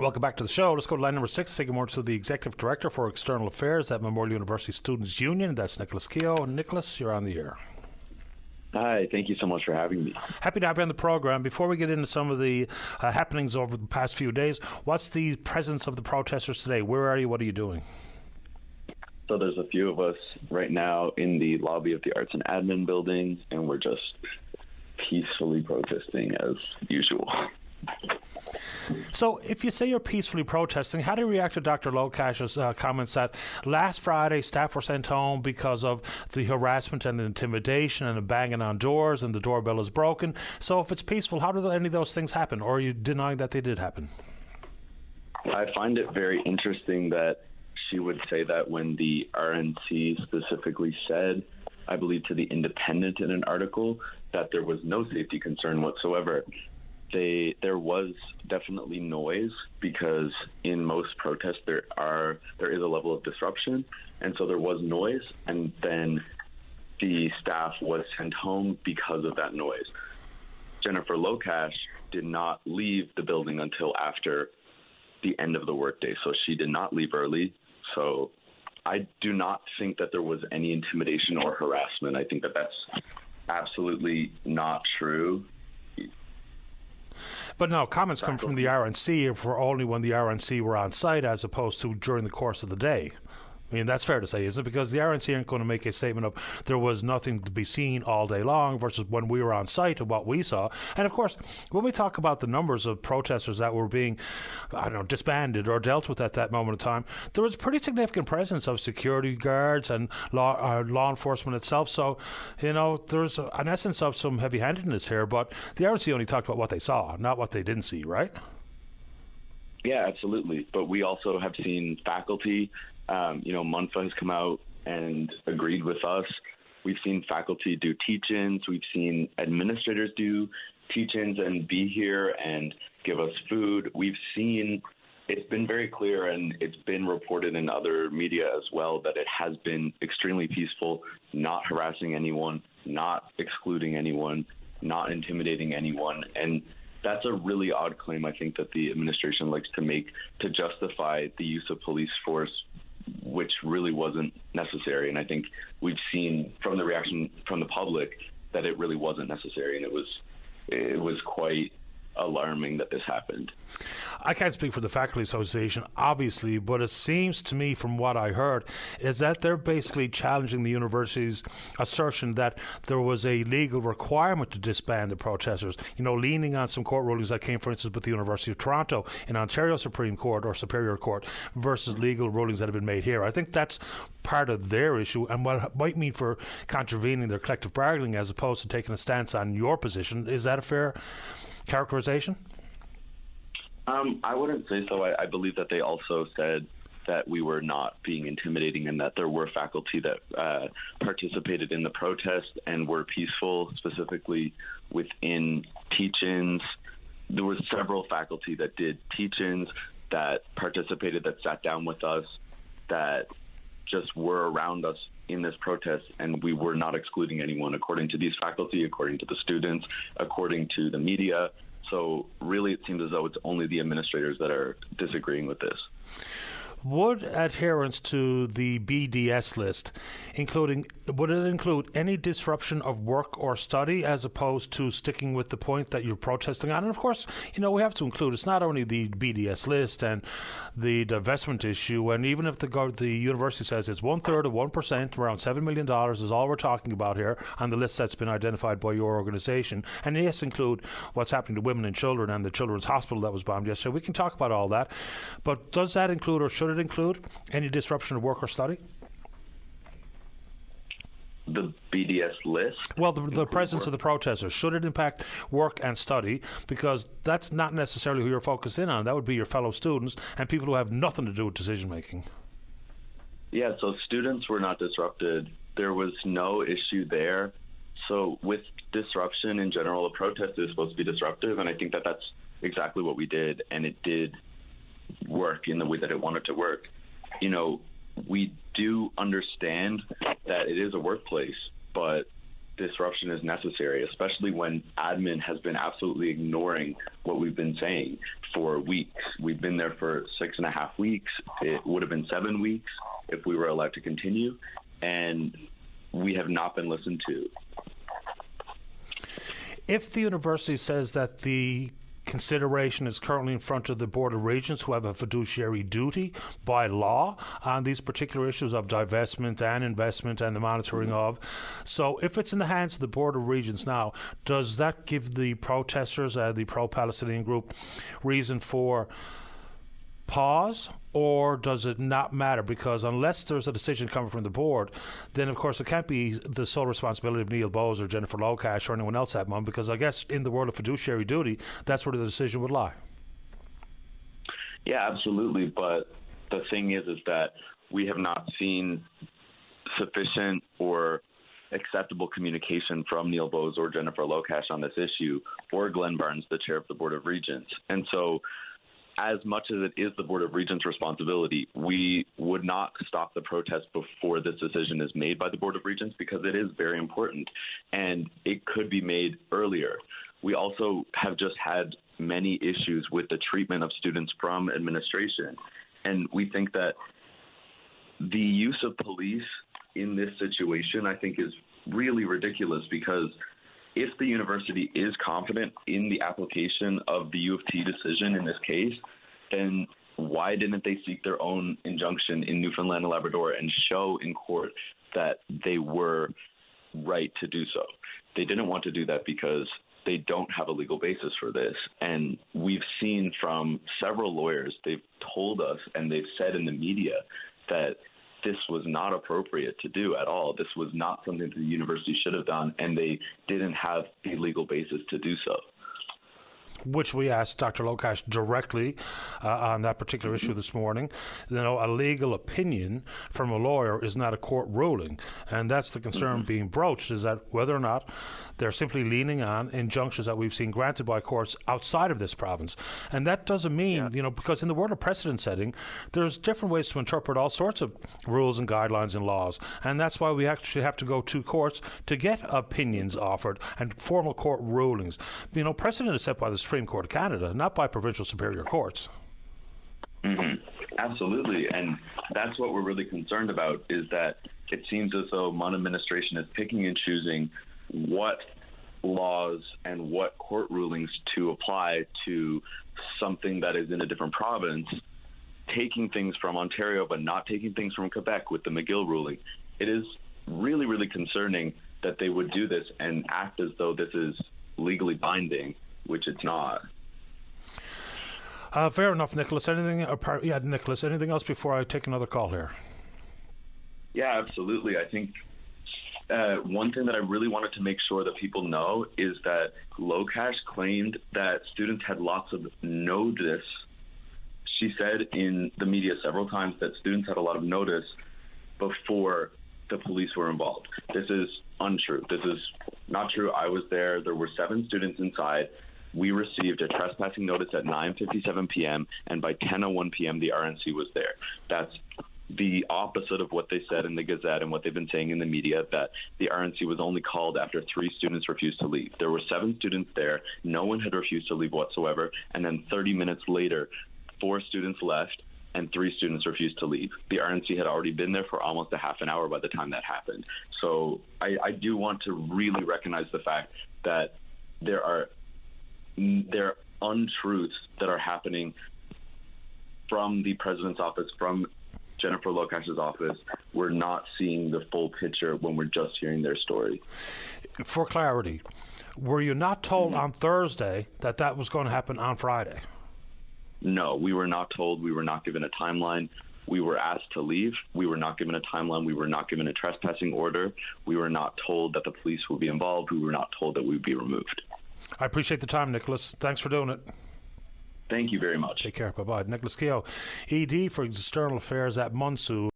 Welcome back to the show. Let's go to line number 6. Say good morning to the Executive Director for External Affairs at Memorial University Students' Union. That's Nicolas Keough. Nicolas, you're on the air. Hi, thank you so much for having me. Happy to have you on the program. Before we get into some of the happenings over the past few days, what's the presence of the protesters today? Where are you? What are you doing? So there's a few of us right now in the lobby of the Arts and Admin building, and we're just peacefully protesting as usual. So if you say you're peacefully protesting, how do you react to Dr. Lokash's comments that last Friday staff were sent home because of the harassment and the intimidation and the banging on doors and the doorbell is broken? So if it's peaceful, how do any of those things happen? Or are you denying that they did happen? I find it very interesting that she would say that when the RNC specifically said, I believe to the Independent in an article, that there was no safety concern whatsoever. There was definitely noise because in most protests there is a level of disruption, and so there was noise, and then the staff was sent home because of that noise. Jennifer Lokash did not leave the building until after the end of the workday, so she did not leave early. So I do not think that there was any intimidation or harassment. I think that that's absolutely not true. But no, comments come from the RNC for only when the RNC were on site as opposed to during the course of the day. I mean, that's fair to say, isn't it? Because the RNC aren't going to make a statement of there was nothing to be seen all day long versus when we were on site and what we saw. And of course, when we talk about the numbers of protesters that were being, disbanded or dealt with at that moment of time, there was a pretty significant presence of security guards and law enforcement itself. So, there's an essence of some heavy-handedness here, but the RNC only talked about what they saw, not what they didn't see, right? Yeah, absolutely. But we also have seen faculty. Munfa has come out and agreed with us. We've seen faculty do teach-ins. We've seen administrators do teach-ins and be here and give us food. We've seen, it's been very clear, and it's been reported in other media as well, that it has been extremely peaceful, not harassing anyone, not excluding anyone, not intimidating anyone. And that's a really odd claim, I think, that the administration likes to make to justify the use of police force, which really wasn't necessary. And I think we've seen from the reaction from the public that it really wasn't necessary, and it was quite alarming that this happened. I can't speak for the Faculty Association, obviously, but it seems to me from what I heard is that they're basically challenging the university's assertion that there was a legal requirement to disband the protesters, leaning on some court rulings that came, for instance, with the University of Toronto in Ontario Supreme Court or Superior Court versus legal rulings that have been made here. I think that's part of their issue and what it might mean for contravening their collective bargaining as opposed to taking a stance on your position. Is that a fair characterization? I wouldn't say so. I believe that they also said that we were not being intimidating and that there were faculty that participated in the protest and were peaceful, specifically within teach-ins. There were several faculty that did teach-ins, that participated, that sat down with us, that just were around us in this protest, and we were not excluding anyone, according to these faculty, according to the students, according to the media. So really it seems as though it's only the administrators that are disagreeing with this. Would adherence to the BDS list would it include any disruption of work or study as opposed to sticking with the point that you're protesting on? And of course, we have to include it's not only the BDS list and the divestment issue, and even if the university says it's 1/3 of 1%, around $7 million is all we're talking about here on the list that's been identified by your organization. And yes, include what's happening to women and children and the children's hospital that was bombed yesterday. We can talk about all that. But does that include, or should it include, any disruption of work or study? The BDS list? Well, the presence of the protesters, should it impact work and study? Because that's not necessarily who you're focused in on. That would be your fellow students and people who have nothing to do with decision making. Yeah, so students were not disrupted. There was no issue there. So with disruption in general, a protest is supposed to be disruptive, and I think that that's exactly what we did, and it did work in the way that it wanted to work. We do understand that it is a workplace, but disruption is necessary, especially when admin has been absolutely ignoring what we've been saying for weeks. We've been there for 6.5 weeks. It would have been 7 weeks if we were allowed to continue, and we have not been listened to. If the university says that the consideration is currently in front of the Board of Regents, who have a fiduciary duty by law on these particular issues of divestment and investment and the monitoring of. So if it's in the hands of the Board of Regents now, does that give the protesters, the pro-Palestinian group, reason for pause, or does it not matter? Because unless there's a decision coming from the board, then of course it can't be the sole responsibility of Neil Bowes or Jennifer Locash or anyone else at moment, because I guess in the world of fiduciary duty, that's where the decision would lie. Yeah, absolutely. But the thing is that we have not seen sufficient or acceptable communication from Neil Bowes or Jennifer Locash on this issue, or Glenn Barnes, the chair of the Board of Regents. And so as much as it is the Board of Regents' responsibility, we would not stop the protest before this decision is made by the Board of Regents, because it is very important and it could be made earlier. We also have just had many issues with the treatment of students from administration. And we think that the use of police in this situation, I think, is really ridiculous, because if the university is confident in the application of the U of T decision in this case, then why didn't they seek their own injunction in Newfoundland and Labrador and show in court that they were right to do so? They didn't want to do that because they don't have a legal basis for this. And we've seen from several lawyers, they've told us and they've said in the media that this was not appropriate to do at all. This was not something that the university should have done, and they didn't have the legal basis to do so. Which we asked Dr. Locash directly on that particular issue this morning. You know, a legal opinion from a lawyer is not a court ruling, and that's the concern being broached, is that whether or not they're simply leaning on injunctions that we've seen granted by courts outside of this province. And that doesn't mean, you know, because in the world of precedent setting, there's different ways to interpret all sorts of rules and guidelines and laws. And that's why we actually have to go to courts to get opinions offered and formal court rulings. You know, precedent is set by the Supreme Court of Canada, not by provincial superior courts. Absolutely. And that's what we're really concerned about, is that it seems as though Munn administration is picking and choosing what laws and what court rulings to apply to something that is in a different province, taking things from Ontario but not taking things from Quebec with the McGill ruling. It is really, really concerning that they would do this and act as though this is legally binding, which it's not. Fair enough, Nicolas. Nicolas, anything else before I take another call here? Yeah, absolutely. I think one thing that I really wanted to make sure that people know is that Locash claimed that students had lots of notice. She said in the media several times that students had a lot of notice before the police were involved. This is untrue. This is not true. I was there. There were 7 students inside. We received a trespassing notice at 9:57 p.m., and by 10:01 p.m., the RNC was there. That's the opposite of what they said in the Gazette and what they've been saying in the media, that the RNC was only called after 3 students refused to leave. There were 7 students there. No one had refused to leave whatsoever. And then 30 minutes later, 4 students left and 3 students refused to leave. The RNC had already been there for almost a half an hour by the time that happened. So I do want to really recognize the fact that there are untruths that are happening from the president's office, from Jennifer Locash's office. We're not seeing the full picture when we're just hearing their story. For clarity, were you not told on Thursday that that was going to happen on Friday? No, we were not told. We were not given a timeline. We were asked to leave. We were not given a timeline. We were not given a trespassing order. We were not told that the police would be involved. We were not told that we would be removed. I appreciate the time, Nicolas. Thanks for doing it. Thank you very much. Take care. Bye-bye. Nicolas Keough, ED for External Affairs at Munsu.